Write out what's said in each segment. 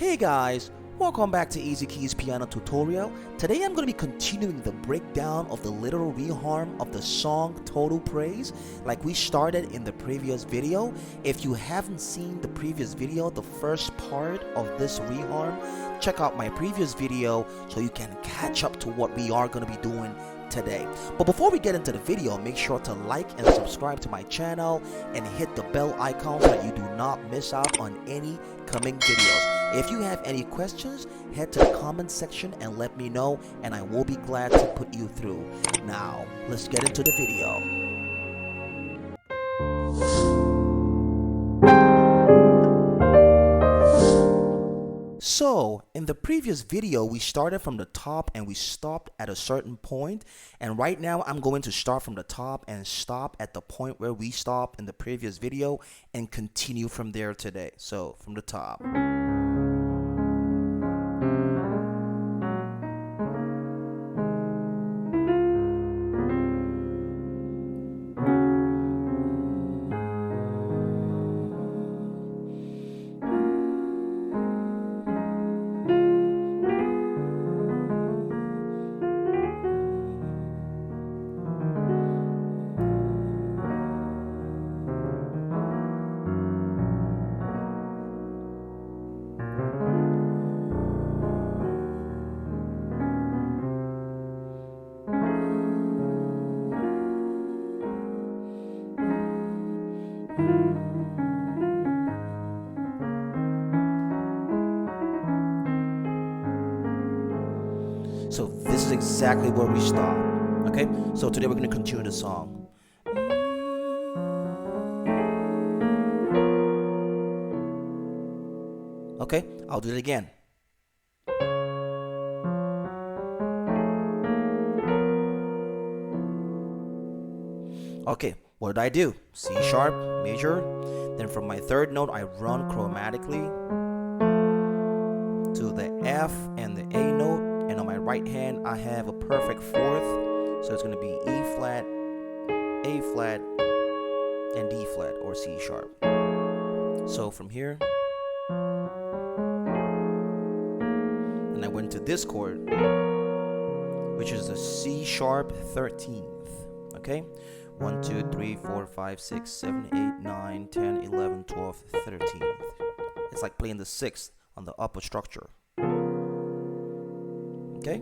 Hey guys, welcome back to Easy Keys Piano Tutorial. Today I'm going to be continuing the breakdown of the literal reharm of the song Total Praise like we started in the previous video. If you haven't seen the previous video, the first part of this reharm, check out my previous video so you can catch up to what we are going to be doing today. But before we get into the video, make sure to like and subscribe to my channel and hit the bell icon so that you do not miss out on any coming videos. If you have any questions, head to the comment section and let me know, and I will be glad to put you through. Now, let's get into the video. So, in the previous video, we started from the top and we stopped at a certain point. And right now, I'm going to start from the top and stop at the point where we stopped in the previous video and continue from there today. So, from the top. So this is exactly where we stop. Okay, so today we're going to continue the song. Okay, I'll do it again. Okay, what did I do? C sharp, major. Then from my third note, I run chromatically to the F and the A note. And on my right hand, I have a perfect fourth. So it's going to be E flat, A flat, and D flat, or C sharp. So from here, and I went to this chord, which is the C sharp 13th. Okay? 1, 2, 3, 4, 5, 6, 7, 8, 9, 10, 11, 12, 13th. It's like playing the 6th on the upper structure. Okay,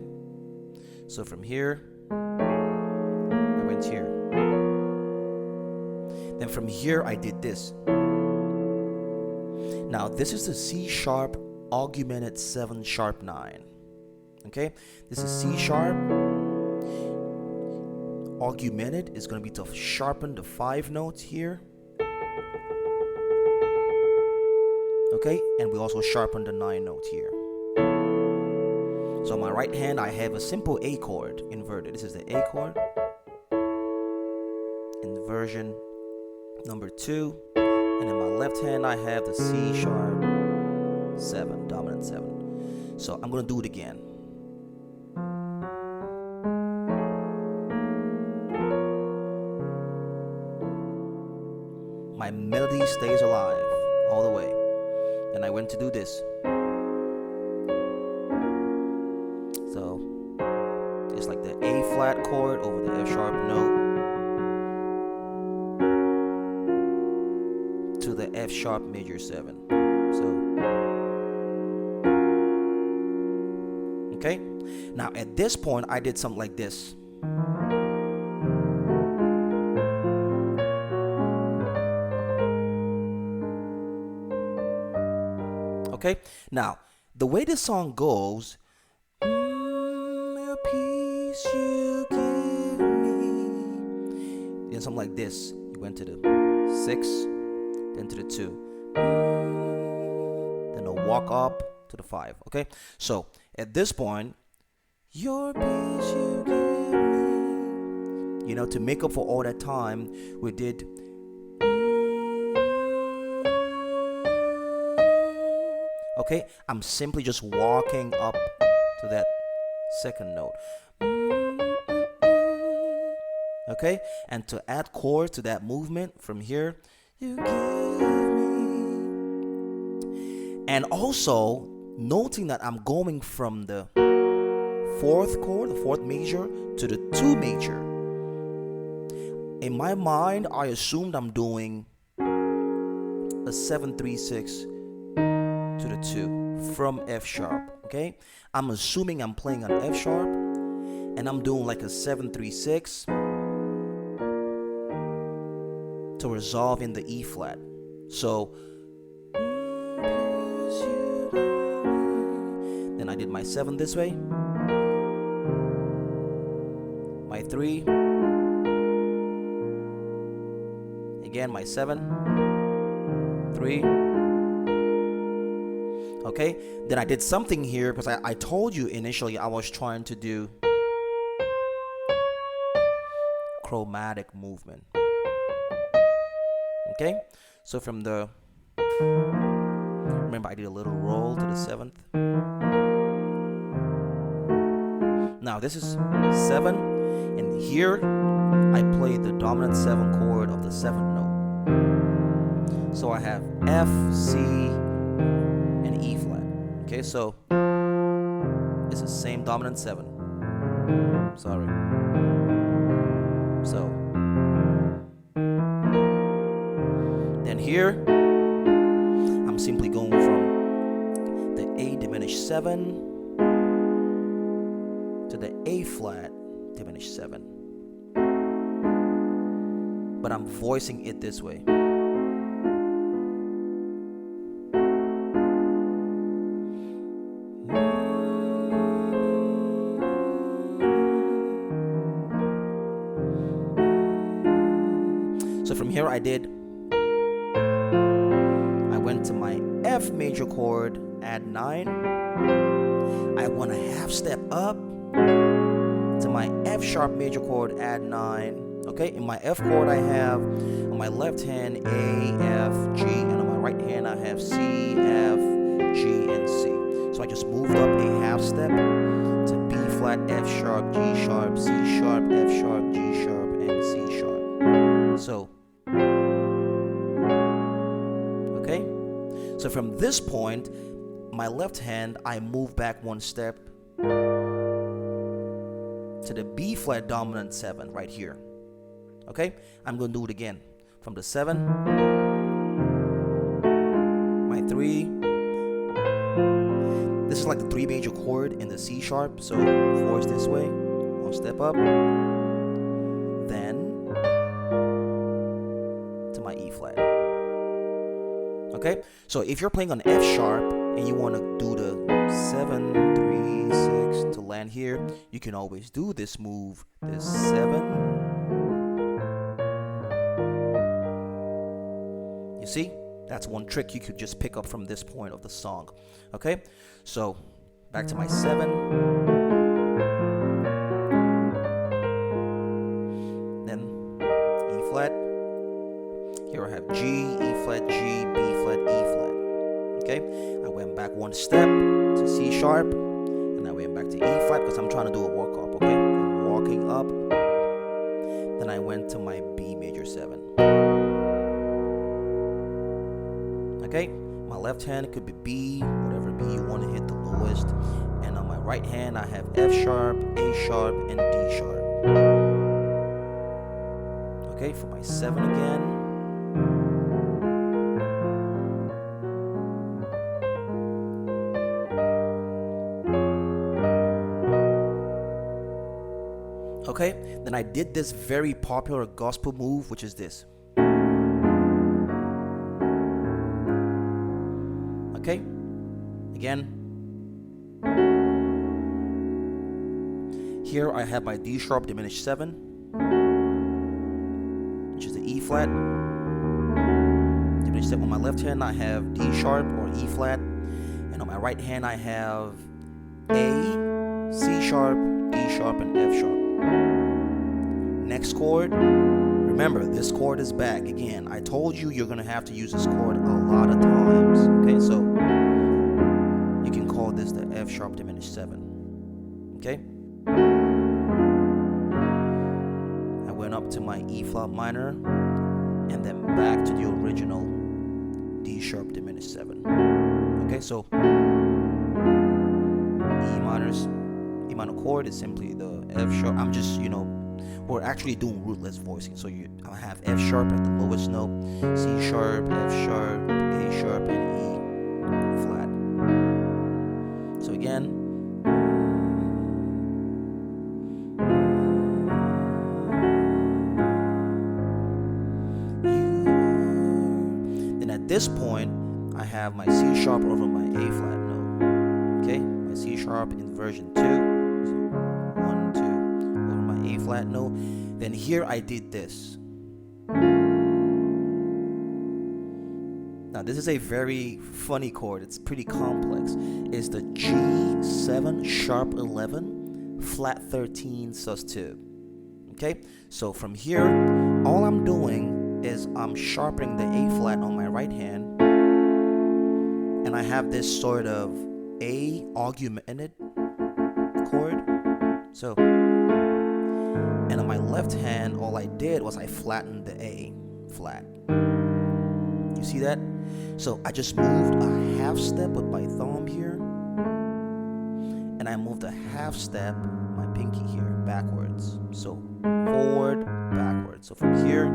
so from here, I went here. Then from here, I did this. Now, this is the C sharp augmented 7 sharp 9. Okay, this is C sharp. Augmented is going to be to sharpen the 5 notes here. Okay, and we also sharpen the 9 notes here. So on my right hand, I have a simple A chord inverted. This is the A chord. Inversion number 2. And in my left hand, I have the C sharp 7, dominant 7. So I'm going to do it again. My melody stays alive all the way. And I went to do this. So it's like the A flat chord over the F sharp note to the F sharp major 7. So okay, now at this point I did something like this. Okay, now the way this song goes, peace you give me. Then something like this. You went to the 6, then to the 2, then a walk up to the 5. Okay, so at this point, your peace you give me. You know, to make up for all that time, we did. Okay, I'm simply just walking up to that second note. Okay, and to add chord to that movement from here, you give me. And also, noting that I'm going from the fourth chord, the fourth major, to the 2 major. In my mind, I assumed I'm doing a 7-3-6 to the 2 from F sharp, okay? I'm assuming I'm playing on F sharp, and I'm doing like a 7-3-6 to resolve in the E flat. So, then I did my 7 this way, my 3, again my 7, 3. Okay, then I did something here because I told you initially I was trying to do chromatic movement. Okay, so from the, remember I did a little roll to the 7th. Now this is 7, and here I played the dominant 7 chord of the 7th note. So I have F, C, and E flat. Okay, so it's the same dominant 7. Sorry. So then here I'm simply going from the A diminished 7 to the A flat diminished 7. But I'm voicing it this way. So from here I went to my F major chord, add 9. I went a half step up to my F sharp major chord, add 9. Okay, in my F chord I have on my left hand A, F, G, and on my right hand I have C, F, G, and C. So I just moved up a half step to B flat, F sharp, G sharp, C sharp, F sharp, G sharp, and C sharp. So, okay, so from this point, my left hand, I move back 1 step to the B flat dominant 7 right here. Okay, I'm going to do it again. From the 7, my 3. This is like the 3 major chord in the C sharp, so voice this way, 1 step up, then to my E flat. Okay, so if you're playing on F sharp and you want to do the 7-3-6 to land here, you can always do this move, this 7. You see, that's one trick you could just pick up from this point of the song. Okay, so back to my 7, then E flat. Here I have G, E flat, G, B flat, E flat. Okay, I went back 1 step to C sharp, and I went back to E flat because I'm trying to do a walk up. Okay, I'm walking up. Then I went to my B major 7. Okay, my left hand could be B, whatever B you want to hit the lowest, and on my right hand I have F sharp, A sharp, and D sharp. Okay, for my 7 again. Okay, then I did this very popular gospel move, which is this. Okay, again. Here I have my D sharp diminished 7, which is the E flat. Diminished 7 on my left hand I have D sharp or E flat, and on my right hand I have A, C sharp, D sharp, and F sharp. Next chord, remember this chord is back again. I told you you're gonna have to use this chord a lot of times. Okay, so you can call this the F sharp diminished 7. Okay, I went up to my E flat minor and then back to the original D sharp diminished 7. Okay, so minor chord is simply the F sharp. I'm just, we're actually doing rootless voicing. So I have F sharp at the lowest note, C sharp, F sharp, A sharp, and E flat. So again, then at this point, I have my C sharp over my A flat note. Okay, my C sharp in version 2. So 1, 2 over my A flat note. Then here I did this. Now this is a very funny chord. It's pretty complex. It's the G7 sharp 11 flat 13 sus2. Okay, so from here, all I'm doing is I'm sharpening the A flat on my right hand, and I have this sort of A augmented chord. So, and on my left hand, all I did was I flattened the A flat. You see that? So I just moved a half step with my thumb here, and I moved a half step, my pinky here, backwards. So forward, backwards. So from here,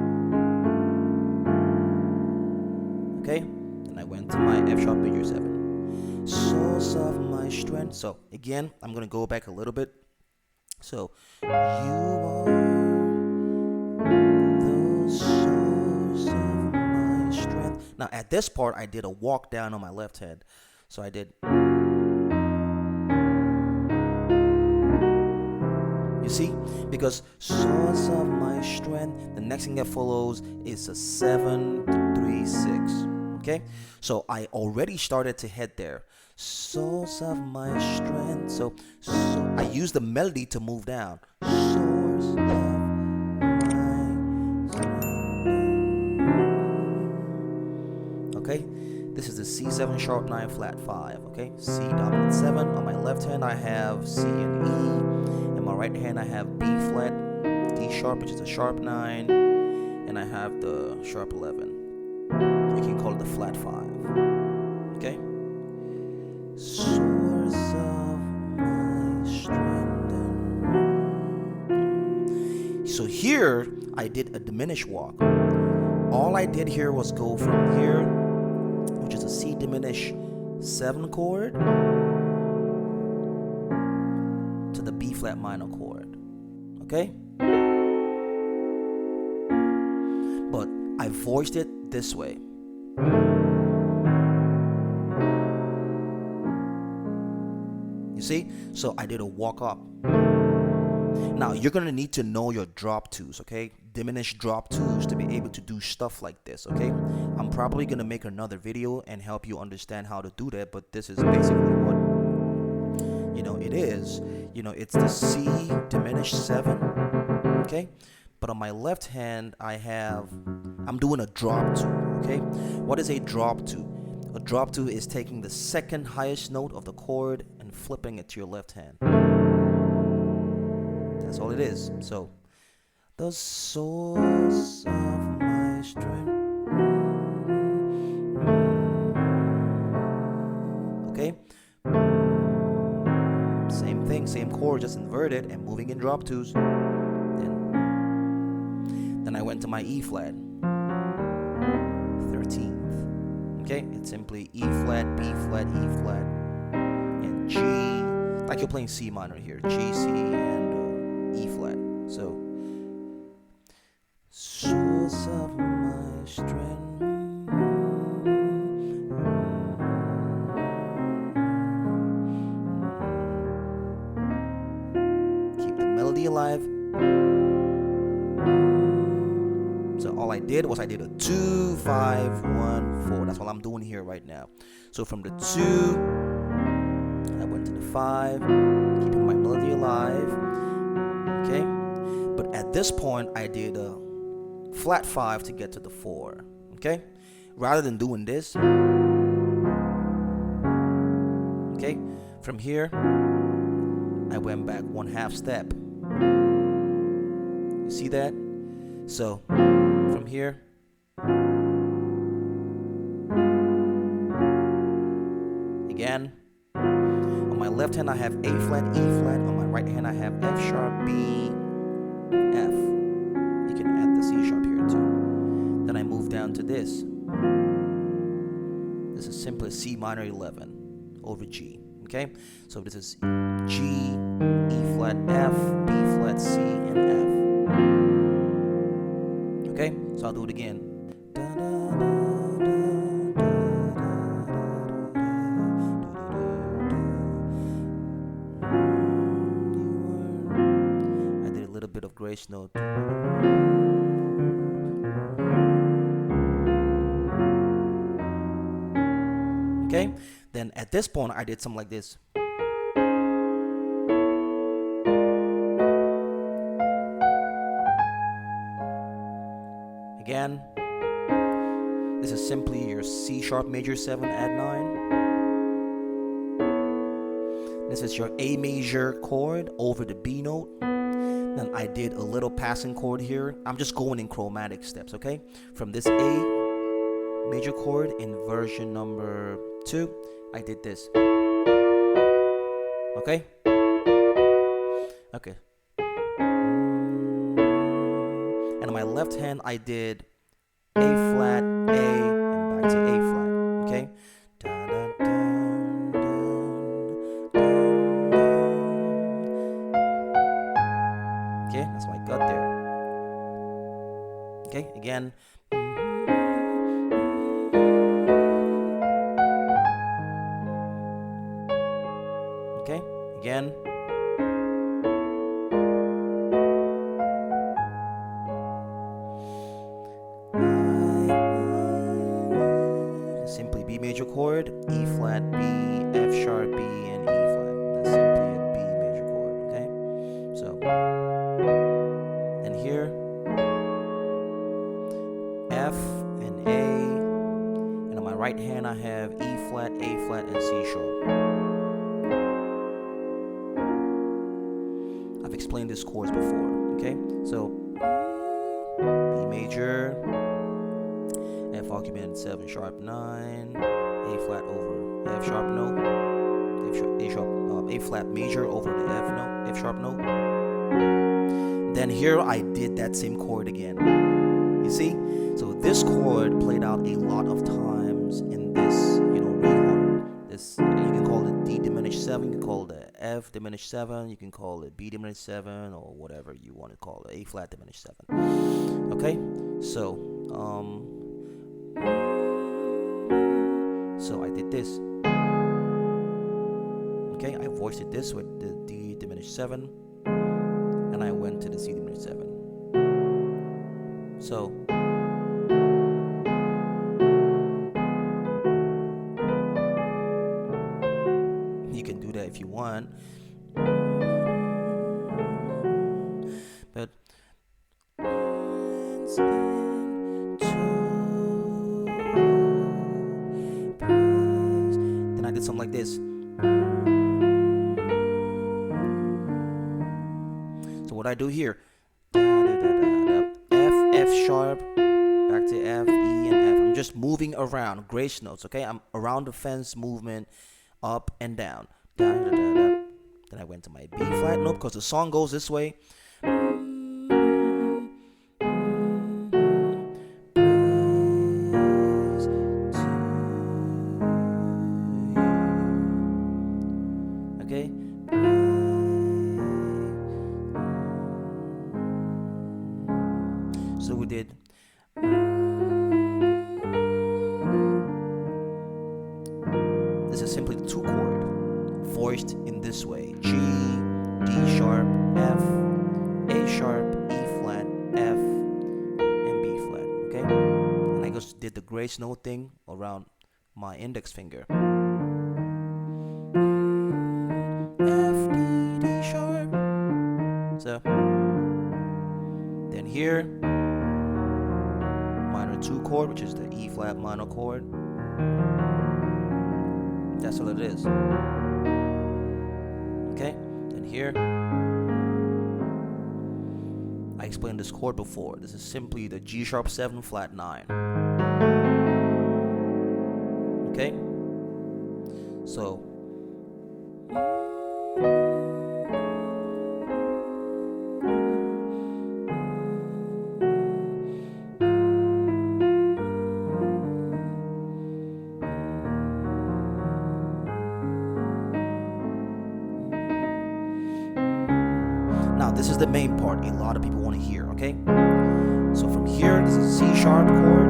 okay, and I went to my F sharp major 7. Source of my strength. So again, I'm gonna go back a little bit. So you are the source of my strength. Now at this part, I did a walk down on my left hand. So I did. You see, because source of my strength, the next thing that follows is a 7, 3, 6. Okay, so I already started to head there. Source of my strength. So I use the melody to move down. Source of my strength. Okay, this is the C7 sharp 9 flat 5. Okay, C dominant 7. On my left hand I have C and E. In my right hand I have B flat, D sharp, which is a sharp 9, and I have the sharp 11. We can call it the flat 5. Okay? Source of my strength. So here I did a diminished walk. All I did here was go from here, which is a C diminished 7 chord, to the B flat minor chord. Okay? But I voiced it this way. You see? So I did a walk up. Now you're gonna need to know your drop twos, okay? Diminished drop twos to be able to do stuff like this, okay? I'm probably gonna make another video and help you understand how to do that, but this is basically what it is. It's the C diminished 7, okay? But on my left hand, I'm doing a drop two, okay? What is a drop two? A drop two is taking the second highest note of the chord and flipping it to your left hand. That's all it is. So, the source of my strength. Okay? Same thing, same chord, just inverted and moving in drop twos. Then I went to my E flat, 13th. Okay, it's simply E flat, B flat, E flat, and G, like you're playing C minor here, G, C, and E flat. So, source of my strength. Keep the melody alive. So all I did was I did a 2, 5, 1, 4. That's all I'm doing here right now. So from the 2, I went to the 5, keeping my melody alive. Okay? But at this point, I did a flat 5 to get to the 4. Okay? Rather than doing this, okay? From here, I went back 1/2 step. You see that? So, from here, again, on my left hand I have A flat, E flat, on my right hand I have F sharp, B, F. You can add the C sharp here too. Then I move down to this. This is simply C minor 11 over G. Okay, so this is G, E flat, F, B flat, C, and F. Okay, so I'll do it again. I did a little bit of grace note. Okay, then at this point I did something like this. Again, this is simply your C sharp major 7 add 9. This is your A major chord over the B note. Then I did a little passing chord here. I'm just going in chromatic steps, okay? From this A major chord in version number 2, I did this. Okay? Okay. And on my left hand, I did A flat, A, and back to A flat. Okay? Okay, that's what I got there. Okay, again. Okay, again. Simply B major chord, E flat, B, F sharp, B, and E flat. That's simply a B major chord, okay? So, and here, F and A, and on my right hand I have E flat, A flat, and C sharp. I've explained these chords before, okay? So, B major, F augmented 7 sharp 9, A flat over F sharp note, A flat major over the F note, F sharp note. Then here I did that same chord again. You see? So this chord played out a lot of times in this, reharm. This, you can call it D diminished 7, you can call it F diminished 7, you can call it B diminished 7, or whatever you want to call it, A flat diminished 7. Okay? So I did this. Okay, I voiced it this with the D diminished 7, and I went to the C diminished 7. So you can do that if you want, but then I did something like this. So what I do here, F sharp, back to F, E, and F. I'm just moving around, grace notes, okay? I'm around the fence movement, up and down. Then I went to my B flat note because the song goes this way. Okay? So we did. This is simply the 2 chord voiced in this way: G, D sharp, F, A sharp, E flat, F, and B flat. Okay, and I just did the grace note thing around my index finger. F, D, D sharp. So then here, minor 2 chord, which is the E flat minor chord. That's all it is. Okay, and here, I explained this chord before. This is simply the G sharp 7 flat 9. Okay, so the main part a lot of people want to hear, okay? So from here, this is C sharp chord.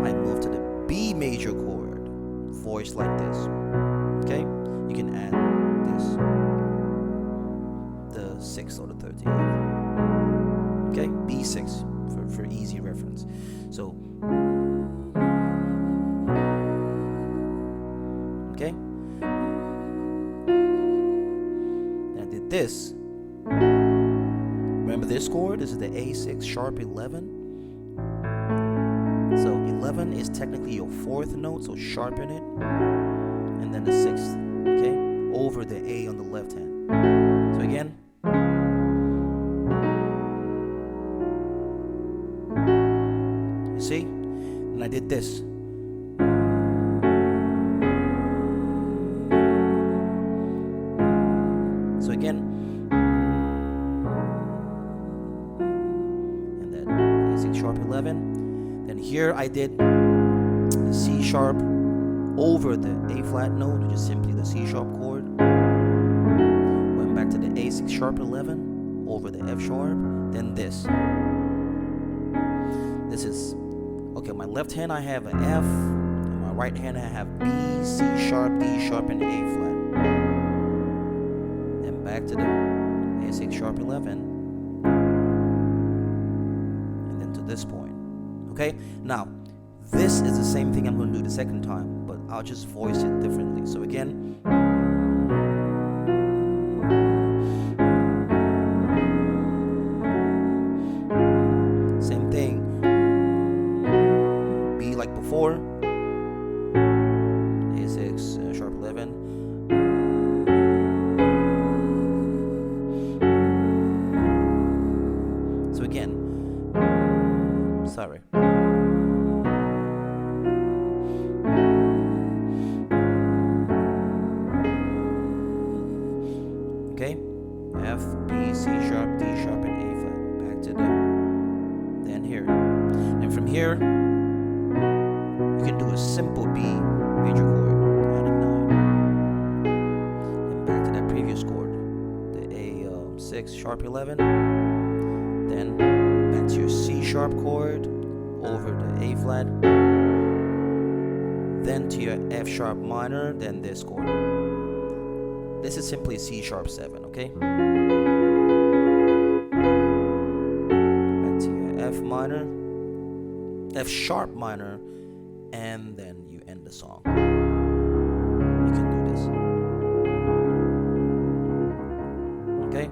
I move to the B major chord, voice like this, okay? You can add this, the 6th or the 13th, okay? B6 for easy reference. So, okay? And I did this. Remember this chord? This is the A6 sharp 11. So 11 is technically your 4th note, so sharpen it. And then the 6th, okay? Over the A on the left hand. So again. You see? And I did this. So again. Sharp 11. Then here I did the C sharp over the A flat note, which is simply the C sharp chord. Went back to the A6 sharp 11 over the F sharp. Then this. This is okay. My left hand I have an F, and my right hand I have B, C sharp, D sharp, and A flat. Then back to the A6 sharp 11. This point, okay? Now, this is the same thing I'm going to do the second time, but I'll just voice it differently. So again, same thing. B like before, A6 sharp 11. So again. Sorry. Okay. F, B, C sharp, D sharp, and A flat. Back to the. Then here. And from here, you can do a simple B major chord, adding 9. Then back to that previous chord, the A6 sharp 11. Then back to your C sharp chord over the A flat, then to your F sharp minor, then this chord. This is simply C sharp 7, okay? Back to your F minor, F sharp minor, and then you end the song. You can do this, okay?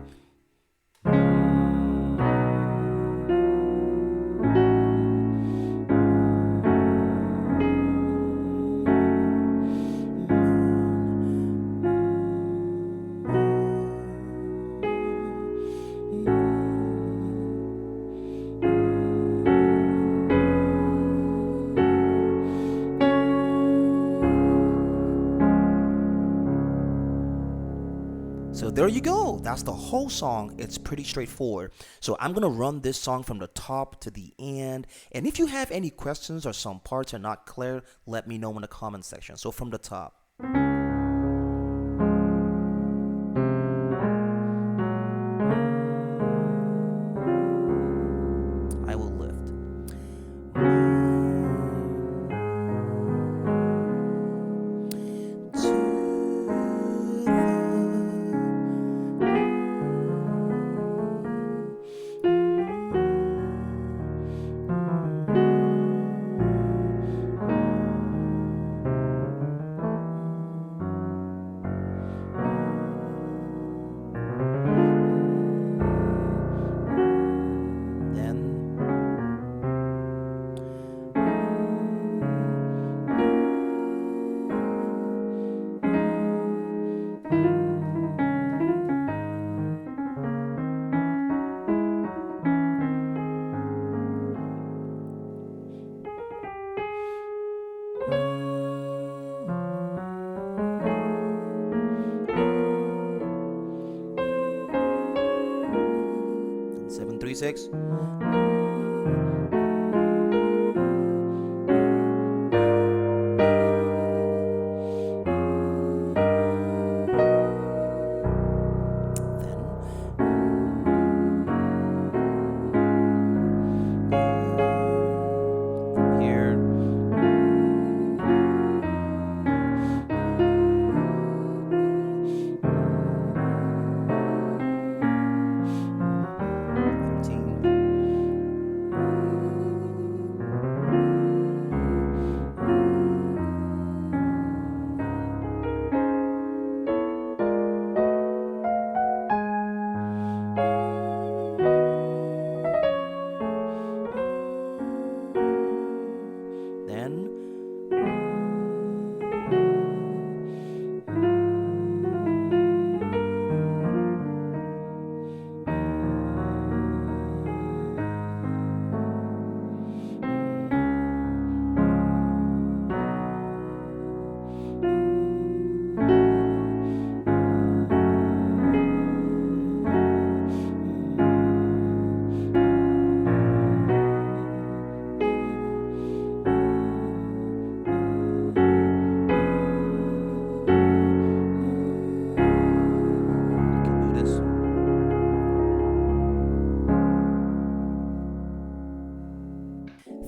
So there you go. That's the whole song. It's pretty straightforward. So I'm going to run this song from the top to the end. And if you have any questions or some parts are not clear, let me know in the comment section. So from the top. I will lift. Six. Then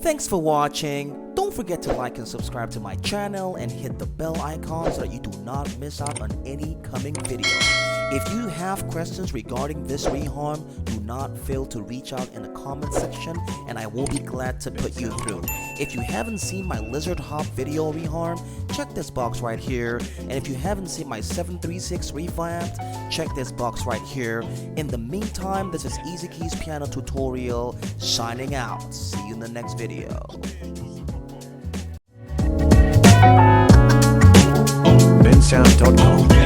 Thanks for watching. Don't forget to like and subscribe to my channel and hit the bell icon so that you do not miss out on any coming videos. If you have questions regarding this reharm, do not fail to reach out in the comment section and I will be glad to put you through. If you haven't seen my lizard hop video reharm, check this box right here. And if you haven't seen my 736 revamped, check this box right here. In the meantime, this is easykeyspiano tutorial signing out. See you in the next video. bensound.com